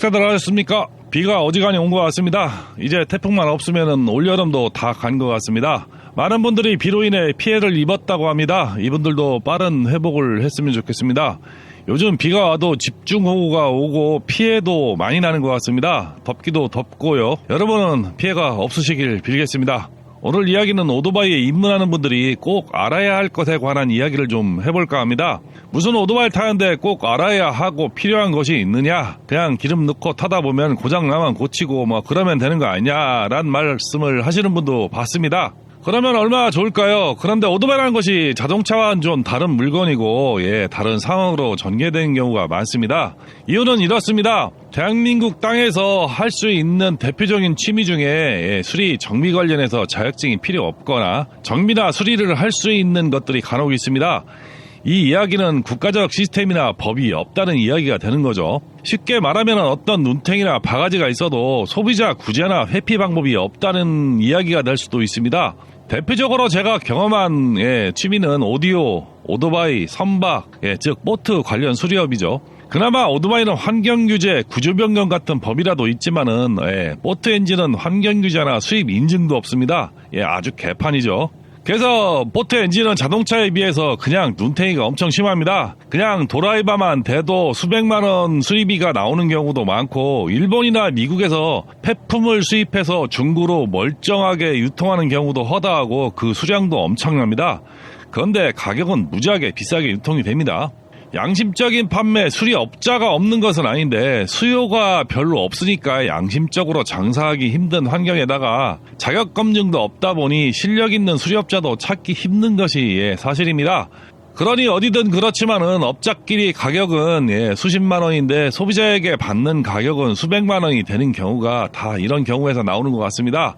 식사들 하셨습니까? 비가 어지간히 온 것 같습니다. 이제 태풍만 없으면 올여름도 다 간 것 같습니다. 많은 분들이 비로 인해 피해를 입었다고 합니다. 이분들도 빠른 회복을 했으면 좋겠습니다. 요즘 비가 와도 집중호우가 오고 피해도 많이 나는 것 같습니다. 덥기도 덥고요. 여러분은 피해가 없으시길 빌겠습니다. 오늘 이야기는 오토바이에 입문하는 분들이 꼭 알아야 할 것에 관한 이야기를 좀 해볼까 합니다. 무슨 오토바이 타는데 꼭 알아야 하고 필요한 것이 있느냐? 그냥 기름 넣고 타다 보면 고장나면 고치고 그러면 되는 거 아니냐? 라는 말씀을 하시는 분도 봤습니다. 그러면 얼마나 좋을까요? 그런데 오토바이라는 것이 자동차와는 좀 다른 물건이고 다른 상황으로 전개되는 경우가 많습니다. 이유는 이렇습니다. 대한민국 땅에서 할 수 있는 대표적인 취미 중에 수리 정비 관련해서 자격증이 필요 없거나 정비나 수리를 할 수 있는 것들이 간혹 있습니다. 이 이야기는 국가적 시스템이나 법이 없다는 이야기가 되는 거죠. 쉽게 말하면 어떤 눈탱이나 바가지가 있어도 소비자 구제나 회피 방법이 없다는 이야기가 될 수도 있습니다. 대표적으로 제가 경험한 취미는 오디오, 오토바이, 선박, 즉 보트 관련 수리업이죠. 그나마 오토바이는 환경규제, 구조변경 같은 법이라도 있지만은 보트 엔진은 환경규제나 수입 인증도 없습니다. 아주 개판이죠. 그래서 보트 엔진은 자동차에 비해서 그냥 눈탱이가 엄청 심합니다. 그냥 도라이버만 대도 수백만원 수리비가 나오는 경우도 많고, 일본이나 미국에서 폐품을 수입해서 중고로 멀쩡하게 유통하는 경우도 허다하고 그 수량도 엄청납니다. 그런데 가격은 무지하게 비싸게 유통이 됩니다. 양심적인 판매, 수리업자가 없는 것은 아닌데 수요가 별로 없으니까 양심적으로 장사하기 힘든 환경에다가 자격검증도 없다 보니 실력 있는 수리업자도 찾기 힘든 것이 사실입니다. 그러니 어디든 그렇지만은 업자끼리 가격은 수십만 원인데 소비자에게 받는 가격은 수백만 원이 되는 경우가 다 이런 경우에서 나오는 것 같습니다.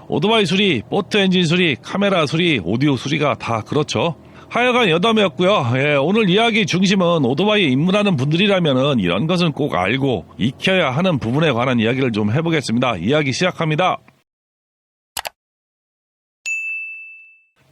오토바이 수리, 보트 엔진 수리, 카메라 수리, 오디오 수리가 다 그렇죠. 하여간 여담이었고요. 오늘 이야기 중심은 오토바이에 입문하는 분들이라면 이런 것은 꼭 알고 익혀야 하는 부분에 관한 이야기를 좀 해보겠습니다. 이야기 시작합니다.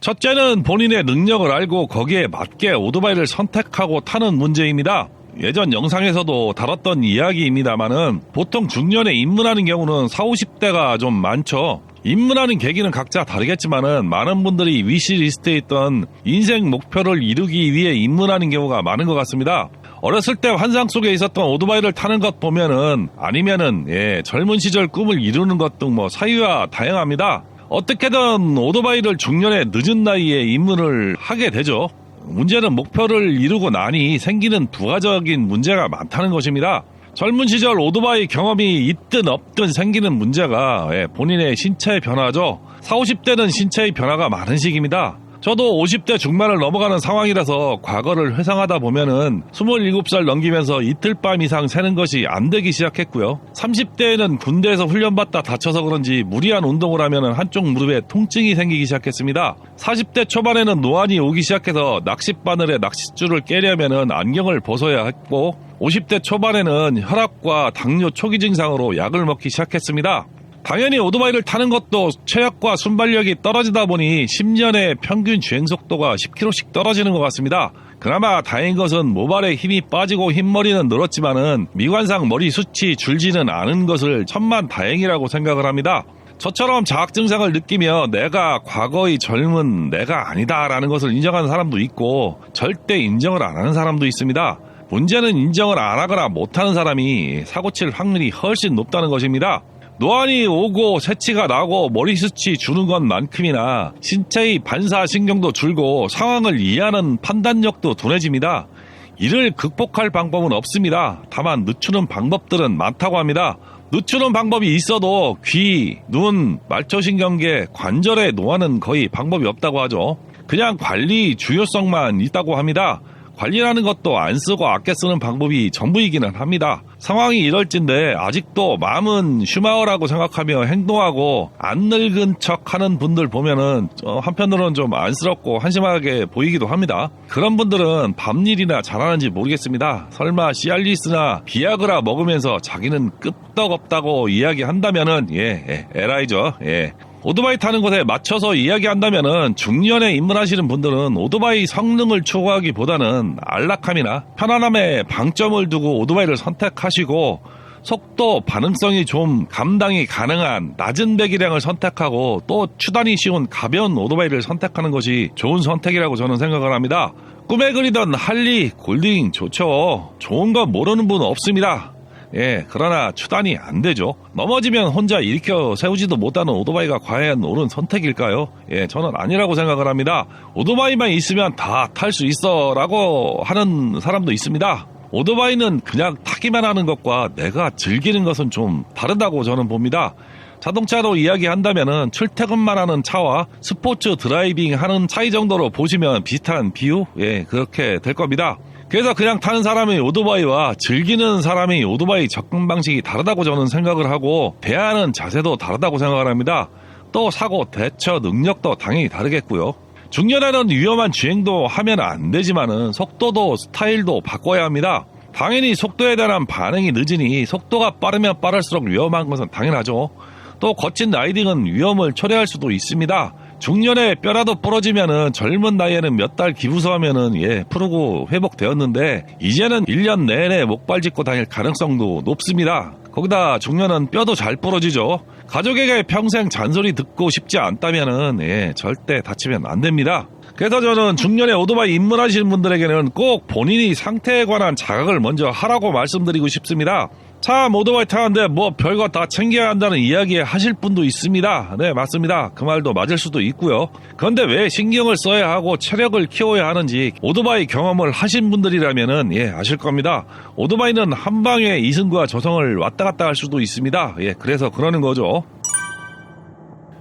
첫째는 본인의 능력을 알고 거기에 맞게 오토바이를 선택하고 타는 문제입니다. 예전 영상에서도 다뤘던 이야기입니다만은 보통 중년에 입문하는 경우는 40, 50대가 좀 많죠. 입문하는 계기는 각자 다르겠지만은 많은 분들이 위시리스트에 있던 인생 목표를 이루기 위해 입문하는 경우가 많은 것 같습니다. 어렸을 때 환상 속에 있었던 오토바이를 타는 것 보면은 아니면은 젊은 시절 꿈을 이루는 것 등 사유가 다양합니다. 어떻게든 오토바이를 중년의 늦은 나이에 입문을 하게 되죠. 문제는 목표를 이루고 나니 생기는 부가적인 문제가 많다는 것입니다. 젊은 시절 오토바이 경험이 있든 없든 생기는 문제가 본인의 신체의 변화죠. 40, 50대는 신체의 변화가 많은 시기입니다. 저도 50대 중반을 넘어가는 상황이라서 과거를 회상하다 보면은 27살 넘기면서 이틀밤 이상 새는 것이 안 되기 시작했고요. 30대에는 군대에서 훈련받다 다쳐서 그런지 무리한 운동을 하면은 한쪽 무릎에 통증이 생기기 시작했습니다. 40대 초반에는 노안이 오기 시작해서 낚싯바늘에 낚싯줄을 깨려면은 안경을 벗어야 했고, 50대 초반에는 혈압과 당뇨 초기 증상으로 약을 먹기 시작했습니다. 당연히 오토바이를 타는 것도 체력과 순발력이 떨어지다 보니 10년의 평균 주행속도가 10km씩 떨어지는 것 같습니다. 그나마 다행인 것은 모발에 힘이 빠지고 흰머리는 늘었지만은 미관상 머리 숱이 줄지는 않은 것을 천만다행이라고 생각을 합니다. 저처럼 자학 증상을 느끼며 내가 과거의 젊은 내가 아니다라는 것을 인정하는 사람도 있고 절대 인정을 안 하는 사람도 있습니다. 문제는 인정을 안 하거나 못하는 사람이 사고칠 확률이 훨씬 높다는 것입니다. 노안이 오고 새치가 나고 머리숱이 주는 것만큼이나 신체의 반사신경도 줄고 상황을 이해하는 판단력도 둔해집니다. 이를 극복할 방법은 없습니다. 다만 늦추는 방법들은 많다고 합니다. 늦추는 방법이 있어도 귀, 눈, 말초신경계, 관절의 노화는 거의 방법이 없다고 하죠. 그냥 관리 중요성만 있다고 합니다. 관리라는 것도 안 쓰고 아껴 쓰는 방법이 전부이기는 합니다. 상황이 이럴진데 아직도 마음은 슈마어라고 생각하며 행동하고 안 늙은 척하는 분들 보면은 한편으로는 좀 안쓰럽고 한심하게 보이기도 합니다. 그런 분들은 밤일이나 잘하는지 모르겠습니다. 설마 시알리스나 비아그라 먹으면서 자기는 끄떡없다고 이야기한다면은 에라이죠. 오토바이 타는 것에 맞춰서 이야기한다면은 중년에 입문하시는 분들은 오토바이 성능을 추구하기보다는 안락함이나 편안함에 방점을 두고 오토바이를 선택하시고 속도 반응성이 좀 감당이 가능한 낮은 배기량을 선택하고 또 추단이 쉬운 가벼운 오토바이를 선택하는 것이 좋은 선택이라고 저는 생각을 합니다. 꿈에 그리던 할리, 골딩 좋죠. 좋은 건 모르는 분 없습니다. 그러나 추단이 안 되죠. 넘어지면 혼자 일으켜 세우지도 못하는 오토바이가 과연 옳은 선택일까요? 저는 아니라고 생각을 합니다. 오토바이만 있으면 다 탈 수 있어 라고 하는 사람도 있습니다. 오토바이는 그냥 타기만 하는 것과 내가 즐기는 것은 좀 다르다고 저는 봅니다. 자동차로 이야기한다면은 출퇴근만 하는 차와 스포츠 드라이빙 하는 차이 정도로 보시면 비슷한 비유? 그렇게 될 겁니다. 그래서 그냥 타는 사람이 오토바이와 즐기는 사람이 오토바이 접근 방식이 다르다고 저는 생각을 하고 대하는 자세도 다르다고 생각을 합니다. 또 사고 대처 능력도 당연히 다르겠고요. 중년에는 위험한 주행도 하면 안 되지만은 속도도 스타일도 바꿔야 합니다. 당연히 속도에 대한 반응이 늦으니 속도가 빠르면 빠를수록 위험한 것은 당연하죠. 또 거친 라이딩은 위험을 초래할 수도 있습니다. 중년에 뼈라도 부러지면은 젊은 나이에는 몇 달 기부서하면은 푸르고 회복되었는데 이제는 1년 내내 목발 짚고 다닐 가능성도 높습니다. 거기다 중년은 뼈도 잘 부러지죠. 가족에게 평생 잔소리 듣고 싶지 않다면은 절대 다치면 안 됩니다. 그래서 저는 중년에 오토바이 입문하시는 분들에게는 꼭 본인이 상태에 관한 자각을 먼저 하라고 말씀드리고 싶습니다. 참 오토바이 타는데 뭐 별거 다 챙겨야 한다는 이야기 하실 분도 있습니다. 네, 맞습니다. 그 말도 맞을 수도 있고요. 그런데 왜 신경을 써야 하고 체력을 키워야 하는지 오토바이 경험을 하신 분들이라면은 아실 겁니다. 오토바이는 한 방에 이승과 저승을 왔다 갔다 할 수도 있습니다. 그래서 그러는 거죠.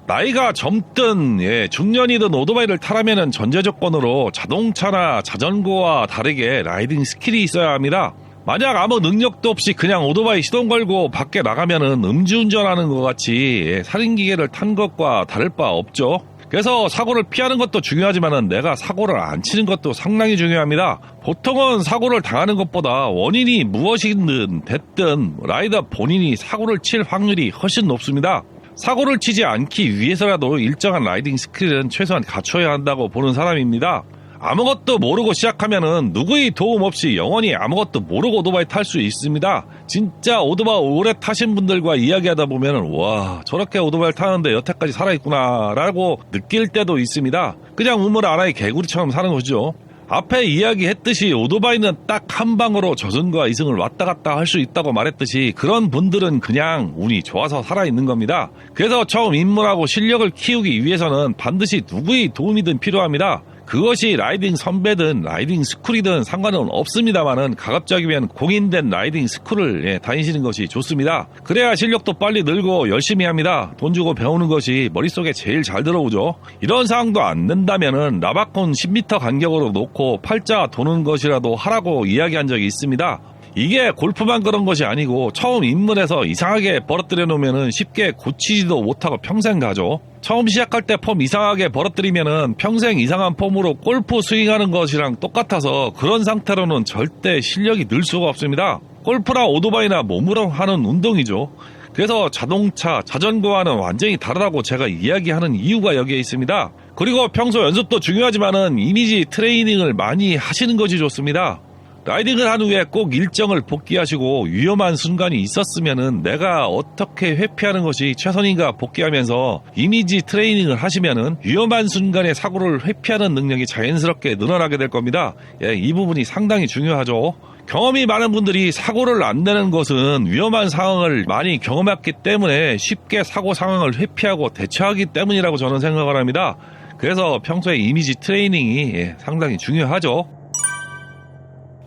나이가 젊든 중년이든 오토바이를 타려면은 전제 조건으로 자동차나 자전거와 다르게 라이딩 스킬이 있어야 합니다. 만약 아무 능력도 없이 그냥 오토바이 시동 걸고 밖에 나가면은 음주운전하는 것 같이 살인기계를 탄 것과 다를 바 없죠. 그래서 사고를 피하는 것도 중요하지만은 내가 사고를 안 치는 것도 상당히 중요합니다. 보통은 사고를 당하는 것보다 원인이 무엇이든 됐든 라이더 본인이 사고를 칠 확률이 훨씬 높습니다. 사고를 치지 않기 위해서라도 일정한 라이딩 스킬은 최소한 갖춰야 한다고 보는 사람입니다. 아무것도 모르고 시작하면은 누구의 도움 없이 영원히 아무것도 모르고 오토바이 탈 수 있습니다. 진짜 오토바이 오래 타신 분들과 이야기하다 보면은 와, 저렇게 오토바이를 타는데 여태까지 살아있구나 라고 느낄 때도 있습니다. 그냥 우물 하나의 개구리처럼 사는 거죠. 앞에 이야기했듯이 오토바이는 딱 한 방으로 저승과 이승을 왔다 갔다 할 수 있다고 말했듯이 그런 분들은 그냥 운이 좋아서 살아있는 겁니다. 그래서 처음 입문하고 실력을 키우기 위해서는 반드시 누구의 도움이든 필요합니다. 그것이 라이딩 선배든 라이딩 스쿨이든 상관은 없습니다만은 가급적이면 공인된 라이딩 스쿨을 다니시는 것이 좋습니다. 그래야 실력도 빨리 늘고 열심히 합니다. 돈 주고 배우는 것이 머릿속에 제일 잘 들어오죠. 이런 상황도 안 된다면은 라바콘 10m 간격으로 놓고 팔자 도는 것이라도 하라고 이야기한 적이 있습니다. 이게 골프만 그런 것이 아니고 처음 입문해서 이상하게 벌어뜨려 놓으면은 쉽게 고치지도 못하고 평생 가죠. 처음 시작할 때 폼 이상하게 벌어뜨리면은 평생 이상한 폼으로 골프 스윙하는 것이랑 똑같아서 그런 상태로는 절대 실력이 늘 수가 없습니다. 골프나 오토바이나 몸으로 하는 운동이죠. 그래서 자동차, 자전거와는 완전히 다르다고 제가 이야기하는 이유가 여기에 있습니다. 그리고 평소 연습도 중요하지만은 이미지 트레이닝을 많이 하시는 것이 좋습니다. 라이딩을 한 후에 꼭 일정을 복귀하시고 위험한 순간이 있었으면은 내가 어떻게 회피하는 것이 최선인가 복귀하면서 이미지 트레이닝을 하시면은 위험한 순간에 사고를 회피하는 능력이 자연스럽게 늘어나게 될 겁니다. 이 부분이 상당히 중요하죠. 경험이 많은 분들이 사고를 안 내는 것은 위험한 상황을 많이 경험했기 때문에 쉽게 사고 상황을 회피하고 대처하기 때문이라고 저는 생각을 합니다. 그래서 평소에 이미지 트레이닝이 상당히 중요하죠.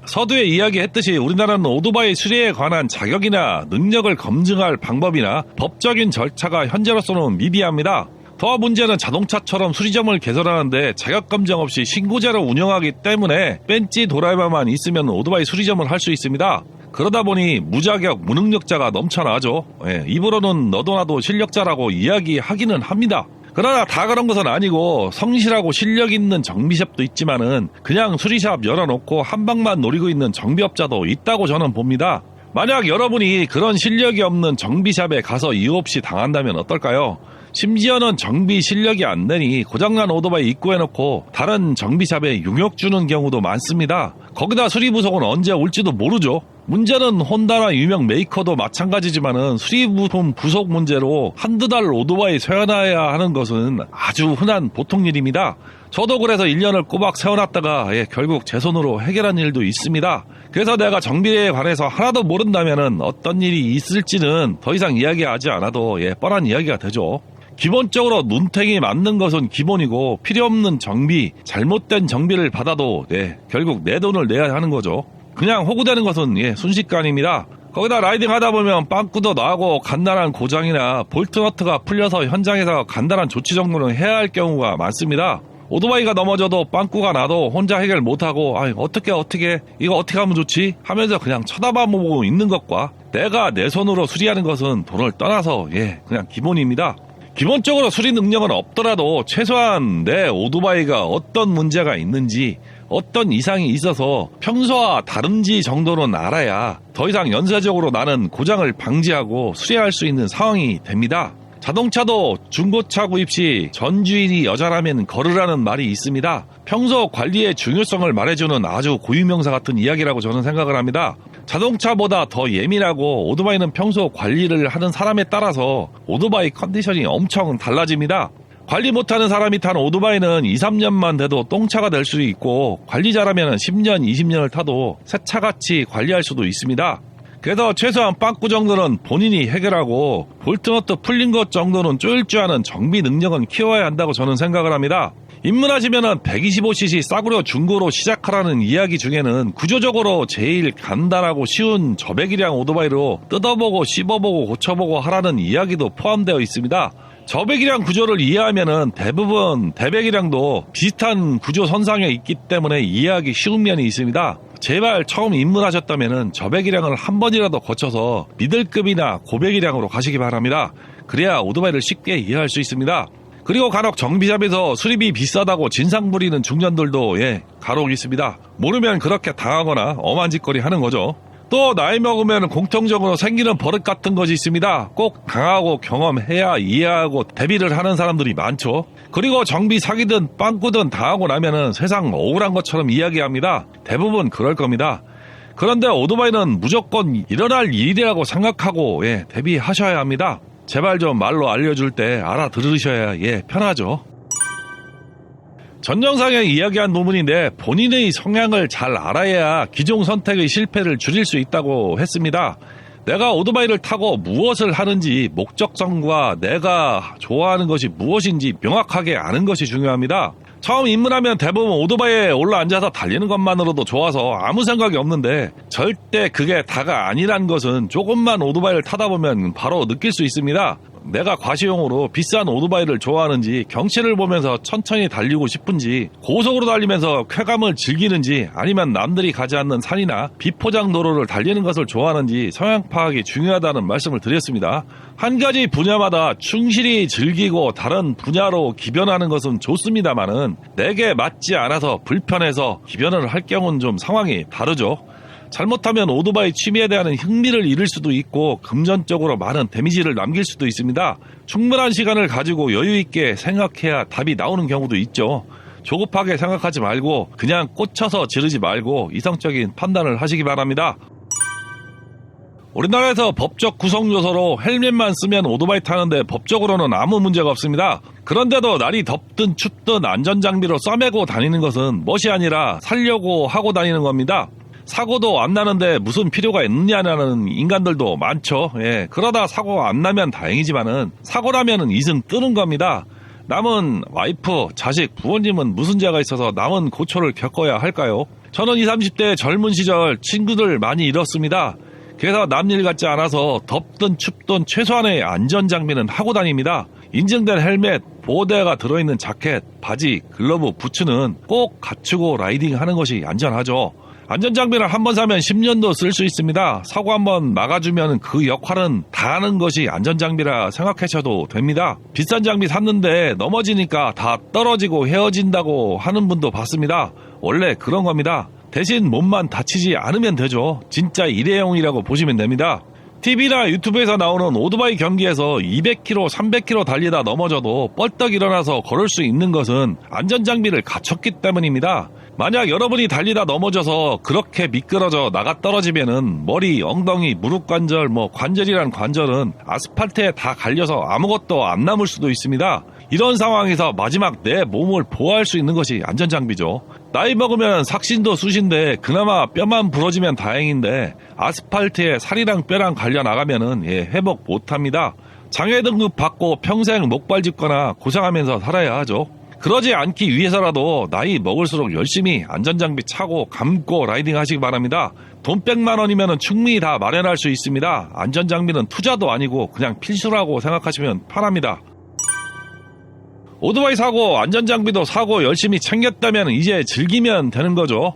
서두에 이야기했듯이 우리나라는 오토바이 수리에 관한 자격이나 능력을 검증할 방법이나 법적인 절차가 현재로서는 미비합니다. 더 문제는 자동차처럼 수리점을 개설하는데 자격검증 없이 신고제로 운영하기 때문에 벤치 드라이버만 있으면 오토바이 수리점을 할 수 있습니다. 그러다 보니 무자격, 무능력자가 넘쳐나죠. 입으로는 너도 나도 실력자라고 이야기하기는 합니다. 그러나 다 그런 것은 아니고 성실하고 실력 있는 정비샵도 있지만은 그냥 수리샵 열어놓고 한 방만 노리고 있는 정비업자도 있다고 저는 봅니다. 만약 여러분이 그런 실력이 없는 정비샵에 가서 이유 없이 당한다면 어떨까요? 심지어는 정비 실력이 안 되니 고장난 오토바이 입고해놓고 다른 정비샵에 용역 주는 경우도 많습니다. 거기다 수리부속은 언제 올지도 모르죠. 문제는 혼다나 유명 메이커도 마찬가지지만은 수리부품 부속 문제로 한두 달 오토바이 세워놔야 하는 것은 아주 흔한 보통 일입니다. 저도 그래서 1년을 꼬박 세워놨다가 결국 제 손으로 해결한 일도 있습니다. 그래서 내가 정비에 관해서 하나도 모른다면은 어떤 일이 있을지는 더 이상 이야기하지 않아도 뻔한 이야기가 되죠. 기본적으로 눈탱이 맞는 것은 기본이고 필요없는 정비, 잘못된 정비를 받아도 결국 내 돈을 내야 하는 거죠. 그냥 호구되는 것은 순식간입니다. 거기다 라이딩 하다 보면 빵꾸도 나고 간단한 고장이나 볼트너트가 풀려서 현장에서 간단한 조치 정도는 해야 할 경우가 많습니다. 오토바이가 넘어져도 빵꾸가 나도 혼자 해결 못하고 어떻게 이거 어떻게 하면 좋지 하면서 그냥 쳐다만 보고 있는 것과 내가 내 손으로 수리하는 것은 돈을 떠나서 그냥 기본입니다. 기본적으로 수리 능력은 없더라도 최소한 내 오토바이가 어떤 문제가 있는지 어떤 이상이 있어서 평소와 다른지 정도는 알아야 더 이상 연쇄적으로 나는 고장을 방지하고 수리할 수 있는 상황이 됩니다. 자동차도 중고차 구입 시 전주인이 여자라면 걸으라는 말이 있습니다. 평소 관리의 중요성을 말해주는 아주 고유명사 같은 이야기라고 저는 생각을 합니다. 자동차보다 더 예민하고 오토바이는 평소 관리를 하는 사람에 따라서 오토바이 컨디션이 엄청 달라집니다. 관리 못하는 사람이 타는 오토바이는 2, 3년만 돼도 똥차가 될 수도 있고 관리 잘하면 10년, 20년을 타도 새 차같이 관리할 수도 있습니다. 그래서 최소한 빵꾸 정도는 본인이 해결하고 볼트너트 풀린 것 정도는 쪼일 줄 아는 정비 능력은 키워야 한다고 저는 생각을 합니다. 입문하시면 125cc 싸구려 중고로 시작하라는 이야기 중에는 구조적으로 제일 간단하고 쉬운 저배기량 오토바이로 뜯어보고 씹어보고 고쳐보고 하라는 이야기도 포함되어 있습니다. 저배기량 구조를 이해하면 대부분 대배기량도 비슷한 구조 선상에 있기 때문에 이해하기 쉬운 면이 있습니다. 제발 처음 입문하셨다면 저배기량을 한 번이라도 거쳐서 미들급이나 고배기량으로 가시기 바랍니다. 그래야 오토바이를 쉽게 이해할 수 있습니다. 그리고 간혹 정비샵에서 수리비 비싸다고 진상 부리는 중년들도 간혹 있습니다. 모르면 그렇게 당하거나 엄한 짓거리 하는 거죠. 또 나이 먹으면 공통적으로 생기는 버릇 같은 것이 있습니다. 꼭 당하고 경험해야 이해하고 대비를 하는 사람들이 많죠. 그리고 정비 사기든 빵꾸든 당하고 나면은 세상 억울한 것처럼 이야기합니다. 대부분 그럴 겁니다. 그런데 오토바이는 무조건 일어날 일이라고 생각하고 대비하셔야 합니다. 제발 좀 말로 알려줄 때 알아들으셔야 편하죠. 전 영상에 이야기한 부분인데 본인의 성향을 잘 알아야 기종 선택의 실패를 줄일 수 있다고 했습니다. 내가 오토바이를 타고 무엇을 하는지 목적성과 내가 좋아하는 것이 무엇인지 명확하게 아는 것이 중요합니다. 처음 입문하면 대부분 오토바이에 올라앉아서 달리는 것만으로도 좋아서 아무 생각이 없는데 절대 그게 다가 아니란 것은 조금만 오토바이를 타다 보면 바로 느낄 수 있습니다. 내가 과시용으로 비싼 오토바이를 좋아하는지 경치를 보면서 천천히 달리고 싶은지 고속으로 달리면서 쾌감을 즐기는지 아니면 남들이 가지 않는 산이나 비포장 도로를 달리는 것을 좋아하는지 성향 파악이 중요하다는 말씀을 드렸습니다. 한 가지 분야마다 충실히 즐기고 다른 분야로 기변하는 것은 좋습니다만은 내게 맞지 않아서 불편해서 기변을 할 경우는 좀 상황이 다르죠. 잘못하면 오토바이 취미에 대한 흥미를 잃을 수도 있고 금전적으로 많은 데미지를 남길 수도 있습니다. 충분한 시간을 가지고 여유 있게 생각해야 답이 나오는 경우도 있죠. 조급하게 생각하지 말고 그냥 꽂혀서 지르지 말고 이성적인 판단을 하시기 바랍니다. 우리나라에서 법적 구성 요소로 헬멧만 쓰면 오토바이 타는데 법적으로는 아무 문제가 없습니다. 그런데도 날이 덥든 춥든 안전장비로 싸매고 다니는 것은 멋이 아니라 살려고 하고 다니는 겁니다. 사고도 안 나는데 무슨 필요가 있느냐는 인간들도 많죠. 그러다 사고 안 나면 다행이지만은 사고 나면은 이승 뜨는 겁니다. 남은 와이프, 자식, 부모님은 무슨 죄가 있어서 남은 고초를 겪어야 할까요? 저는 20, 30대 젊은 시절 친구들 많이 잃었습니다. 그래서 남일 같지 않아서 덥든 춥든 최소한의 안전장비는 하고 다닙니다. 인증된 헬멧, 보호대가 들어있는 자켓, 바지, 글러브, 부츠는 꼭 갖추고 라이딩하는 것이 안전하죠. 안전장비를 한번 사면 10년도 쓸 수 있습니다. 사고 한번 막아주면 그 역할은 다 하는 것이 안전장비라 생각하셔도 됩니다. 비싼 장비 샀는데 넘어지니까 다 떨어지고 헤어진다고 하는 분도 봤습니다. 원래 그런 겁니다. 대신 몸만 다치지 않으면 되죠. 진짜 일회용이라고 보시면 됩니다. TV나 유튜브에서 나오는 오토바이 경기에서 200km, 300km 달리다 넘어져도 뻘떡 일어나서 걸을 수 있는 것은 안전장비를 갖췄기 때문입니다. 만약 여러분이 달리다 넘어져서 그렇게 미끄러져 나가 떨어지면은 머리, 엉덩이, 무릎 관절, 관절이란 관절은 아스팔트에 다 갈려서 아무것도 안 남을 수도 있습니다. 이런 상황에서 마지막 내 몸을 보호할 수 있는 것이 안전장비죠. 나이 먹으면 삭신도 쑤신데 그나마 뼈만 부러지면 다행인데 아스팔트에 살이랑 뼈랑 갈려 나가면은 회복 못합니다. 장애 등급 받고 평생 목발 짚거나 고생하면서 살아야 하죠. 그러지 않기 위해서라도 나이 먹을수록 열심히 안전장비 차고 감고 라이딩 하시기 바랍니다. 돈 100만 원이면 충분히 다 마련할 수 있습니다. 안전장비는 투자도 아니고 그냥 필수라고 생각하시면 편합니다. 오토바이 사고, 안전장비도 사고 열심히 챙겼다면 이제 즐기면 되는 거죠.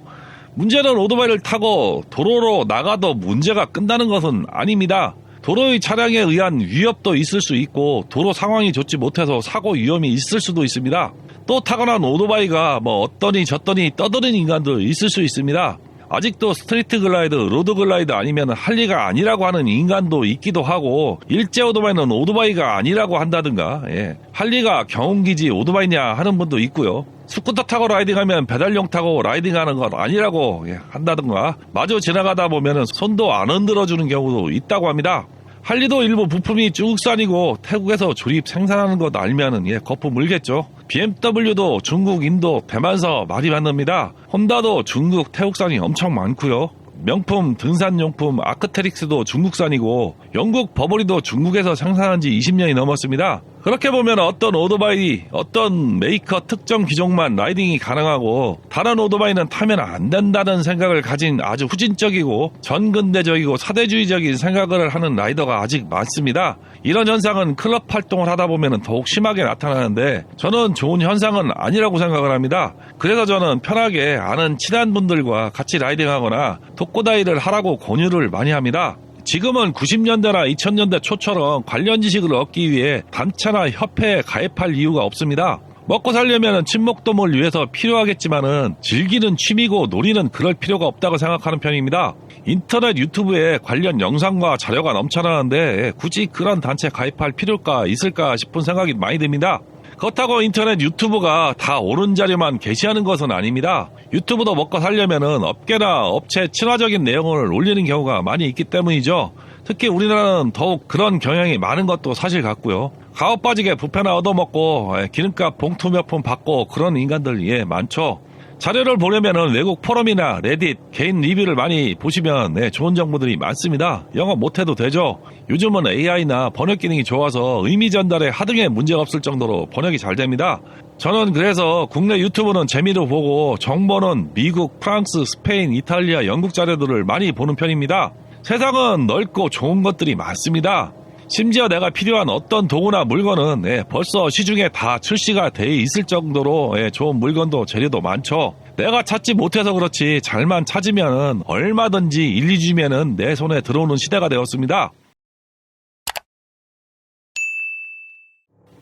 문제는 오토바이를 타고 도로로 나가도 문제가 끝나는 것은 아닙니다. 도로의 차량에 의한 위협도 있을 수 있고 도로 상황이 좋지 못해서 사고 위험이 있을 수도 있습니다. 또 타고난 오토바이가 어떠니 저떠니 떠드는 인간도 있을 수 있습니다. 아직도 스트리트 글라이드, 로드 글라이드 아니면 할리가 아니라고 하는 인간도 있기도 하고 일제 오토바이는 오토바이가 아니라고 한다든가 할리가 경운기지 오토바이냐 하는 분도 있고요. 스쿠터 타고 라이딩하면 배달용 타고 라이딩하는 건 아니라고 한다든가 마주 지나가다 보면 손도 안 흔들어주는 경우도 있다고 합니다. 할리도 일부 부품이 중국산이고 태국에서 조립 생산하는 것 알면은 거품 물겠죠. BMW도 중국, 인도, 대만서 많이 만듭니다. 혼다도 중국, 태국산이 엄청 많고요. 명품 등산용품 아크테릭스도 중국산이고 영국 버버리도 중국에서 생산한 지 20년이 넘었습니다. 그렇게 보면 어떤 오토바이, 어떤 메이커 특정 기종만 라이딩이 가능하고 다른 오토바이는 타면 안 된다는 생각을 가진 아주 후진적이고 전근대적이고 사대주의적인 생각을 하는 라이더가 아직 많습니다. 이런 현상은 클럽 활동을 하다 보면 더욱 심하게 나타나는데 저는 좋은 현상은 아니라고 생각을 합니다. 그래서 저는 편하게 아는 친한 분들과 같이 라이딩하거나 독고다이를 하라고 권유를 많이 합니다. 지금은 90년대나 2000년대 초처럼 관련 지식을 얻기 위해 단체나 협회에 가입할 이유가 없습니다. 먹고 살려면 친목도모를 위해서 필요하겠지만은 즐기는 취미고 놀이는 그럴 필요가 없다고 생각하는 편입니다. 인터넷 유튜브에 관련 영상과 자료가 넘쳐나는데 굳이 그런 단체 가입할 필요가 있을까 싶은 생각이 많이 듭니다. 그렇다고 인터넷 유튜브가 다 옳은 자료만 게시하는 것은 아닙니다. 유튜브도 먹고 살려면은 업계나 업체 친화적인 내용을 올리는 경우가 많이 있기 때문이죠. 특히 우리나라는 더욱 그런 경향이 많은 것도 사실 같고요. 가업 빠지게 부패나 얻어먹고 기름값 봉투 몇 푼 받고 그런 인간들 많죠. 자료를 보려면은 외국 포럼이나 레딧, 개인 리뷰를 많이 보시면 좋은 정보들이 많습니다. 영어 못해도 되죠. 요즘은 AI나 번역 기능이 좋아서 의미 전달에 하등에 문제가 없을 정도로 번역이 잘 됩니다. 저는 그래서 국내 유튜브는 재미로 보고 정보는 미국, 프랑스, 스페인, 이탈리아, 영국 자료들을 많이 보는 편입니다. 세상은 넓고 좋은 것들이 많습니다. 심지어 내가 필요한 어떤 도구나 물건은 벌써 시중에 다 출시가 돼 있을 정도로 좋은 물건도 재료도 많죠. 내가 찾지 못해서 그렇지 잘만 찾으면 얼마든지 1, 2주면은 내 손에 들어오는 시대가 되었습니다.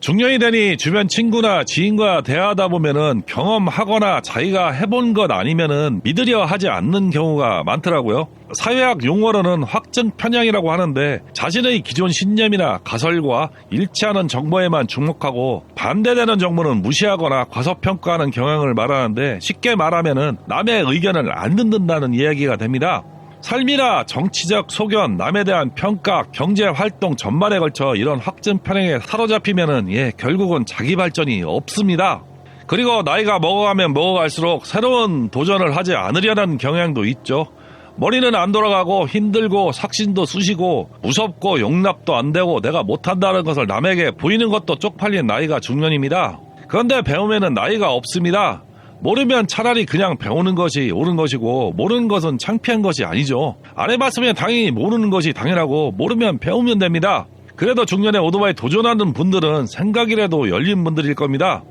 중년이 되니 주변 친구나 지인과 대화하다 보면은 경험하거나 자기가 해본 것 아니면은 믿으려 하지 않는 경우가 많더라고요. 사회학 용어로는 확증 편향이라고 하는데 자신의 기존 신념이나 가설과 일치하는 정보에만 주목하고 반대되는 정보는 무시하거나 과소평가하는 경향을 말하는데 쉽게 말하면은 남의 의견을 안 듣는다는 이야기가 됩니다. 삶이나 정치적 소견, 남에 대한 평가, 경제 활동 전반에 걸쳐 이런 확증 편향에 사로잡히면은 결국은 자기 발전이 없습니다. 그리고 나이가 먹어가면 먹어갈수록 새로운 도전을 하지 않으려는 경향도 있죠. 머리는 안 돌아가고 힘들고 삭신도 쑤시고 무섭고 용납도 안 되고 내가 못한다는 것을 남에게 보이는 것도 쪽팔린 나이가 중년입니다. 그런데 배우면은 나이가 없습니다. 모르면 차라리 그냥 배우는 것이 옳은 것이고 모르는 것은 창피한 것이 아니죠. 안 해봤으면 당연히 모르는 것이 당연하고 모르면 배우면 됩니다. 그래도 중년에 오토바이 도전하는 분들은 생각이라도 열린 분들일 겁니다.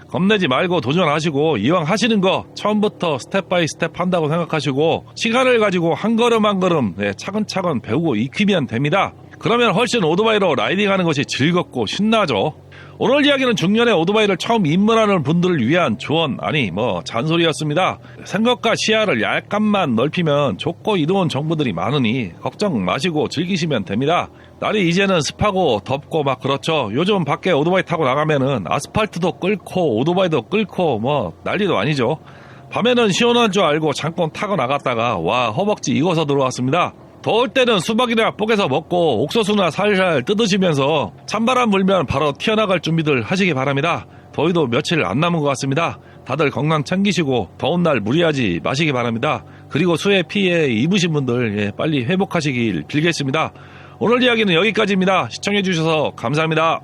겁내지 말고 도전하시고 이왕 하시는 거 처음부터 스텝 바이 스텝 한다고 생각하시고 시간을 가지고 한 걸음 한 걸음 차근차근 배우고 익히면 됩니다. 그러면 훨씬 오토바이로 라이딩하는 것이 즐겁고 신나죠. 오늘 이야기는 중년에 오토바이를 처음 입문하는 분들을 위한 조언, 잔소리였습니다. 생각과 시야를 약간만 넓히면 좋고 이로운 정보들이 많으니 걱정 마시고 즐기시면 됩니다. 날이 이제는 습하고 덥고 막 그렇죠. 요즘 밖에 오토바이 타고 나가면은 아스팔트도 끓고 오토바이도 끓고 난리도 아니죠. 밤에는 시원한 줄 알고 잠깐 타고 나갔다가 허벅지 익어서 들어왔습니다. 더울 때는 수박이나 뽀개서 먹고 옥수수나 살살 뜯으시면서 찬바람 불면 바로 튀어나갈 준비들 하시기 바랍니다. 더위도 며칠 안 남은 것 같습니다. 다들 건강 챙기시고 더운 날 무리하지 마시기 바랍니다. 그리고 수해 피해 입으신 분들 빨리 회복하시길 빌겠습니다. 오늘 이야기는 여기까지입니다. 시청해주셔서 감사합니다.